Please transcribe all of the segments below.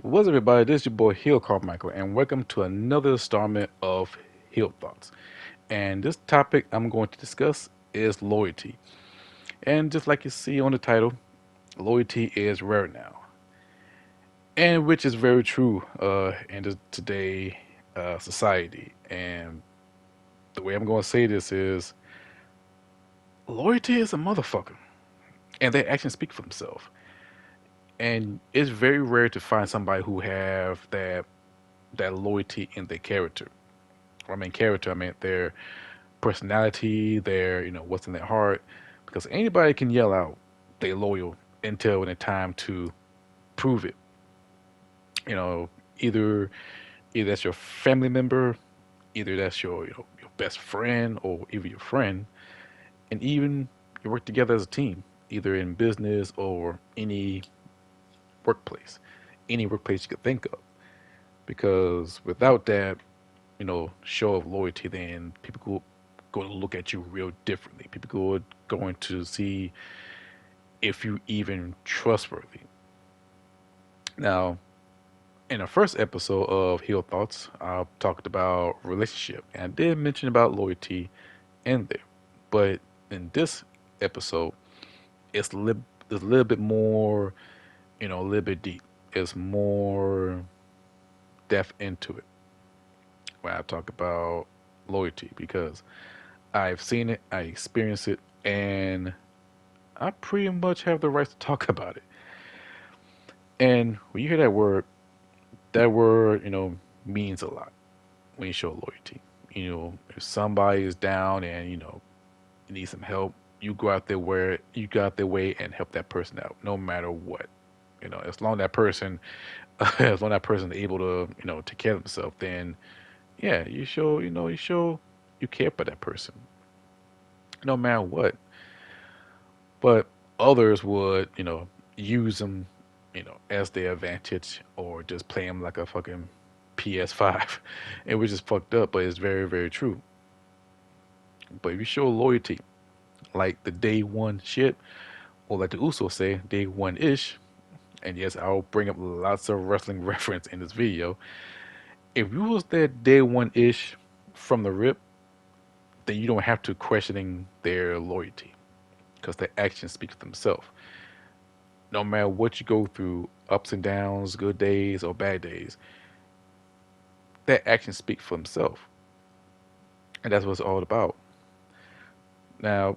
What's up, everybody? This is your boy Hill Carmichael, and welcome to another installment of Hill Thoughts. And this topic I'm going to discuss is loyalty. And just like you see on the title, loyalty is rare now, and which is very true in today society. And the way I'm going to say this is loyalty is a motherfucker, and they actually speak for themselves. And it's very rare to find somebody who have that loyalty in their character. When I mean character, I mean their personality, their what's in their heart, because anybody can yell out they loyal until when it's time to prove it. You know, either either that's your family member, either that's your best friend, or even your friend, and even you work together as a team, either in business or workplace, any workplace you could think of. Because without that, show of loyalty, then people going to look at you real differently. People are going to see if you even trustworthy. Now, in the first episode of Heal Thoughts, I talked about relationship, and I did mention about loyalty in there. But in this episode, it's a little bit more, a little bit deep. It's more depth into it when I talk about loyalty because I've seen it, I experienced it, and I pretty much have the right to talk about it. And when you hear that word, means a lot when you show loyalty. If somebody is down and, needs some help, you go out their way and help that person out, no matter what. As long as that person, as long as that person is able to, take care of themselves, then yeah, you show you care for that person, no matter what. But others would, use them, as their advantage or just play them like a fucking PS5. And which is fucked up, but it's very, very true. But if you show loyalty, like the day one shit, or like the Usos say, day one ish, and yes, I'll bring up lots of wrestling reference in this video. If you was there day one ish from the rip, then you don't have to questioning their loyalty because their actions speak for themselves. No matter what you go through, ups and downs, good days or bad days, that action speaks for himself. And that's what it's all about. Now,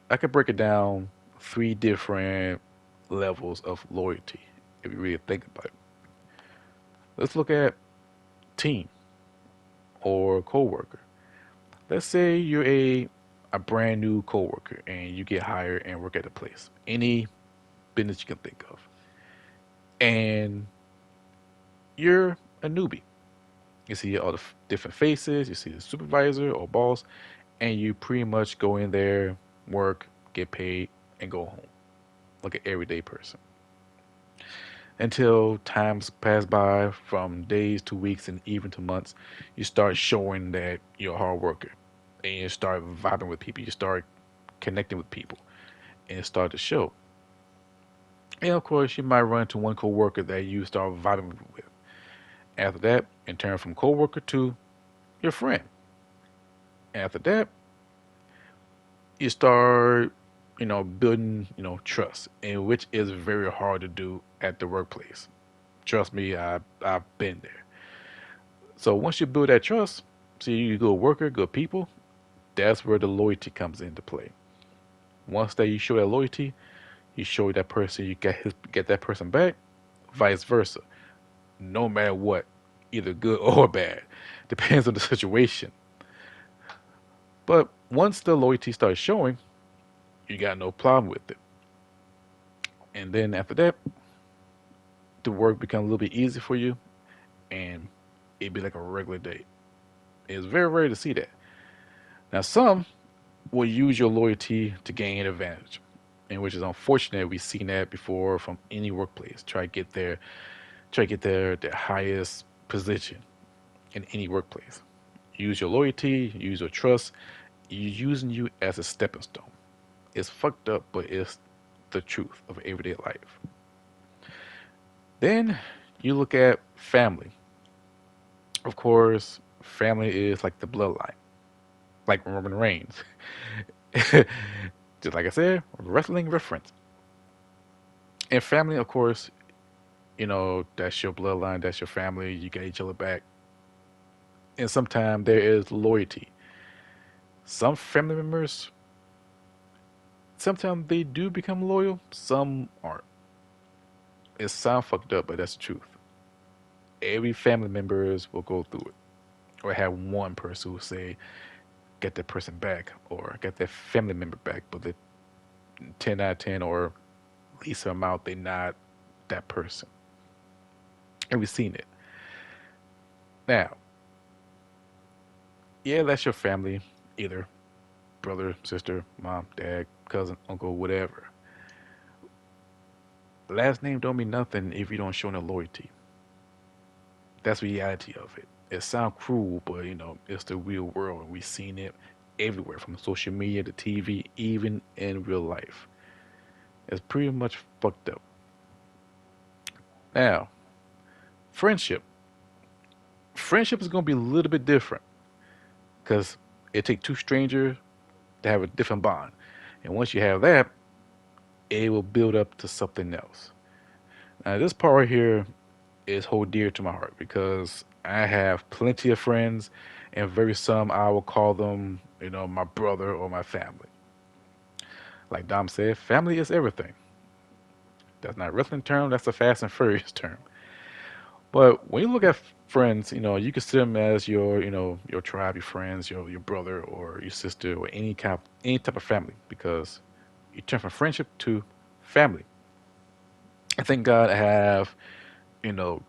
I could break it down three different levels of loyalty if you really think about it. Let's look at team or coworker. Let's say you're a brand new coworker and you get hired and work at a place, any business you can think of, and you're a newbie. You see all the different faces, you see the supervisor or boss, and you pretty much go in there, work, get paid, and go home like an everyday person. Until times pass by from days to weeks and even to months, you start showing that you're a hard worker. And you start vibing with people, you start connecting with people, and it start to show. And of course, you might run into one coworker that you start vibing with. After that, and turn from coworker to your friend. After that, you start, building, trust, and which is very hard to do at the workplace. Trust me, I've been there. So once you build that trust, see you good worker, good people, that's where the loyalty comes into play. Once that you show that loyalty, you show that person you get that person back, vice versa. No matter what, either good or bad, depends on the situation. But once the loyalty starts showing, you got no problem with it. And then after that, the work becomes a little bit easy for you, and it'd be like a regular day. It's very rare to see that. Now, some will use your loyalty to gain advantage, and which is unfortunate. We've seen that before from any workplace. Try to get their highest position in any workplace. Use your loyalty, use your trust, using you as a stepping stone. It's fucked up, but it's the truth of everyday life. Then You look at family. Of course, family is like the bloodline, like Roman Reigns. Just like I said, wrestling reference. And family, of course, that's your bloodline, that's your family. You got each other back. And sometimes there is loyalty. Some family members, sometimes they do become loyal, some aren't. It sounds fucked up, but that's the truth. Every family members will go through it. Or have one person who say, get that person back, or get that family member back, but the 10 out of 10 or least amount, they not that person. And we've seen it. Now, yeah, that's your family, either brother, sister, mom, dad, cousin, uncle, whatever. Last name don't mean nothing if you don't show no loyalty. That's the reality of it. It sounds cruel, but it's the real world, and we've seen it everywhere, from social media to TV, even in real life. It's pretty much fucked up. Now, friendship. Friendship is gonna be a little bit different because it takes two strangers to have a different bond, and once you have that, it will build up to something else. Now, this part right here is hold dear to my heart because I have plenty of friends, and very some I will call them, my brother or my family. Like Dom said, family is everything. That's not a wrestling term, that's a Fast and Furious term. But when you look at friends, you consider them as your tribe, your friends, your brother or your sister or any type of family because you turn from friendship to family. I thank God I have, you know,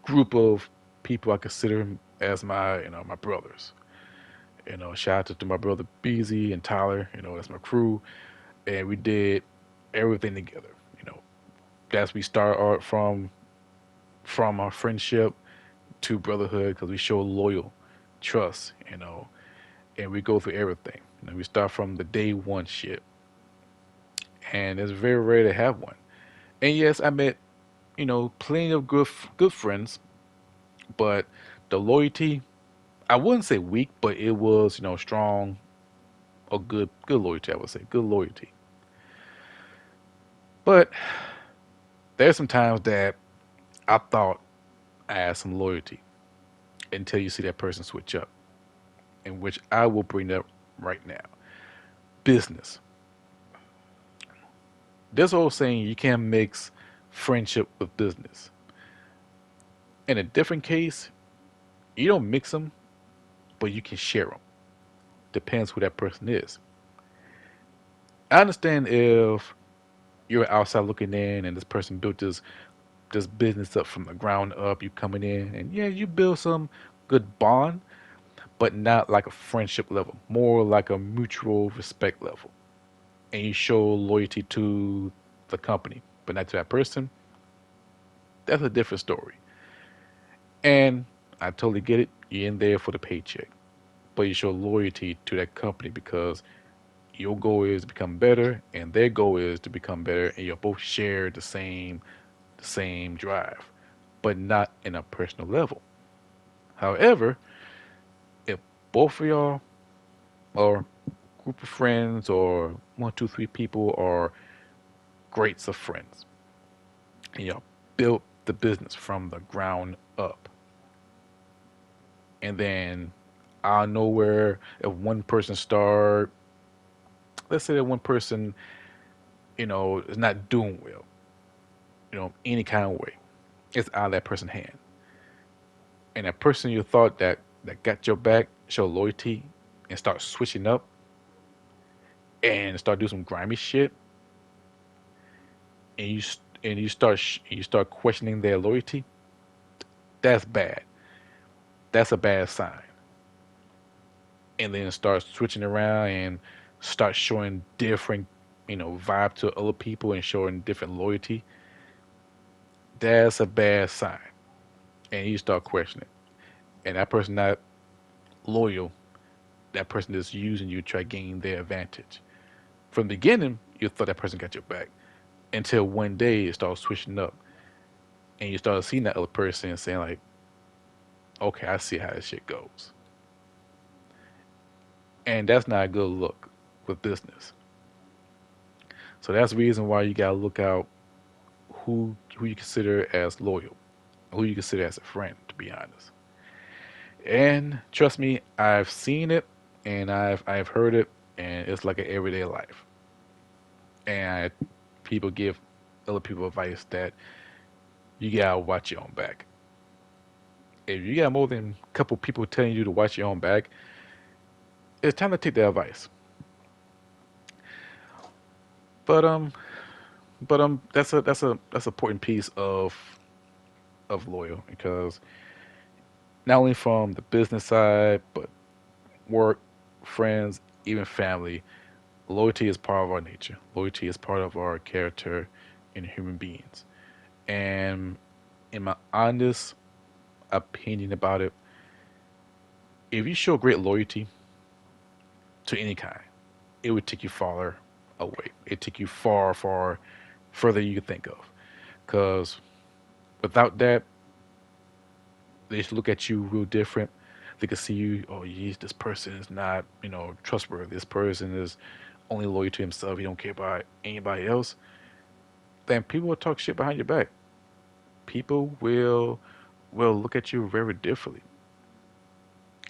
group of people I consider as my brothers. Shout out to my brother Beezy and Tyler. That's my crew, and we did everything together. You know, that's we start out from our friendship to brotherhood because we show loyal trust. And we go through everything. We start from the day one shit, and it's very rare to have one. And yes, I met plenty of good friends, but the loyalty, I wouldn't say weak, but it was strong or good loyalty. I would say good loyalty. But there's some times that I thought I had some loyalty until you see that person switch up, in which I will bring up right now. Business. This old saying you can't mix friendship with business. In a different case, you don't mix them, but you can share them. Depends who that person is. I understand if you're outside looking in and this person built this business up from the ground up, you coming in and yeah, you build some good bond, but not like a friendship level, more like a mutual respect level. And you show loyalty to the company, but not to that person. That's a different story. And I totally get it. You're in there for the paycheck, but you show loyalty to that company because your goal is to become better, and their goal is to become better, and you both share the same drive, but not in a personal level. However, if both of y'all or group of friends or one, two, three people are greats of friends, and y'all built the business from the ground up, and then out of nowhere, if one person start, let's say that one person, is not doing well, any kind of way, it's out of that person's hand, and that person you thought that got your back, show loyalty, and start switching up and start doing some grimy shit, and you start questioning their loyalty, that's bad. That's a bad sign. And then start switching around and start showing different, vibe to other people and showing different loyalty. That's a bad sign. And you start questioning. And that person not loyal. That person is using you to try to gain their advantage. From the beginning, you thought that person got your back until one day it starts switching up. and you start seeing that other person and saying like, okay, I see how this shit goes, and that's not a good look with business. So that's the reason why you gotta look out who you consider as loyal, who you consider as a friend, to be honest. And trust me, I've seen it and I've heard it, and it's like an everyday life. And people give other people advice that you gotta watch your own back. If you got more than a couple people telling you to watch your own back, it's time to take their advice. But that's an important piece of loyal, because not only from the business side, but work, friends, even family, loyalty is part of our nature. Loyalty is part of our character in human beings. And in my honest opinion about it, if you show great loyalty to any kind, it would take you farther away. It take you far, far further than you could think of. Because without that, they just look at you real different. They can see you, oh, geez, this person is not, trustworthy. This person is only loyal to himself. He don't care about anybody else. Then people will talk shit behind your back. People will look at you very differently,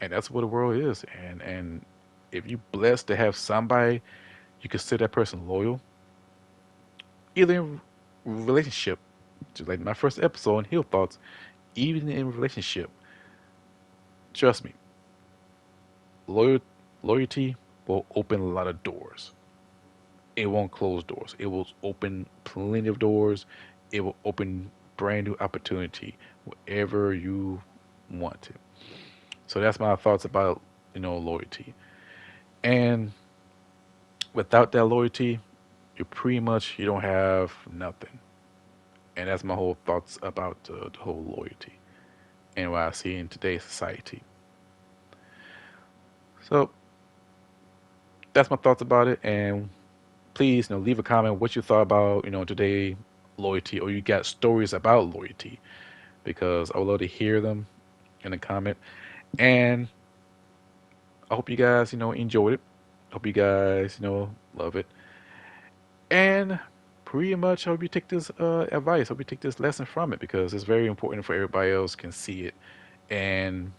and that's what the world is. And if you blessed to have somebody you consider that person loyal, either in relationship, just like my first episode on Heal Thoughts, even in relationship, trust me, loyal, loyalty will open a lot of doors. It won't close doors. It will open plenty of doors. It will open brand new opportunity wherever you want it. So that's my thoughts about loyalty. And without that loyalty, you don't have nothing. And that's my whole thoughts about the whole loyalty and what I see in today's society. So that's my thoughts about it. And please, leave a comment what you thought about today loyalty, or you got stories about loyalty, because I would love to hear them in a comment. And I hope you guys enjoyed it. Hope you guys love it. And pretty much hope you take this advice. Hope you take this lesson from it, because it's very important for everybody else can see it and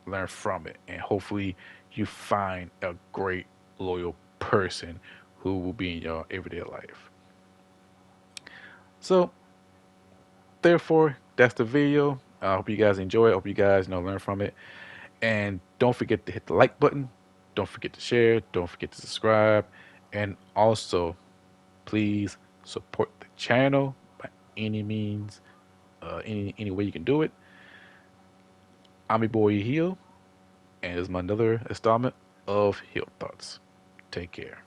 learn from it. And hopefully you find a great loyal person who will be in your everyday life. So therefore, that's the video. I hope you guys enjoy it. Hope you guys learn from it. And don't forget to hit the like button. Don't forget to share. Don't forget to subscribe. And also, please support the channel by any means, any way you can do it. I'm your boy Heal, and this is my another installment of Heal Thoughts. Take care.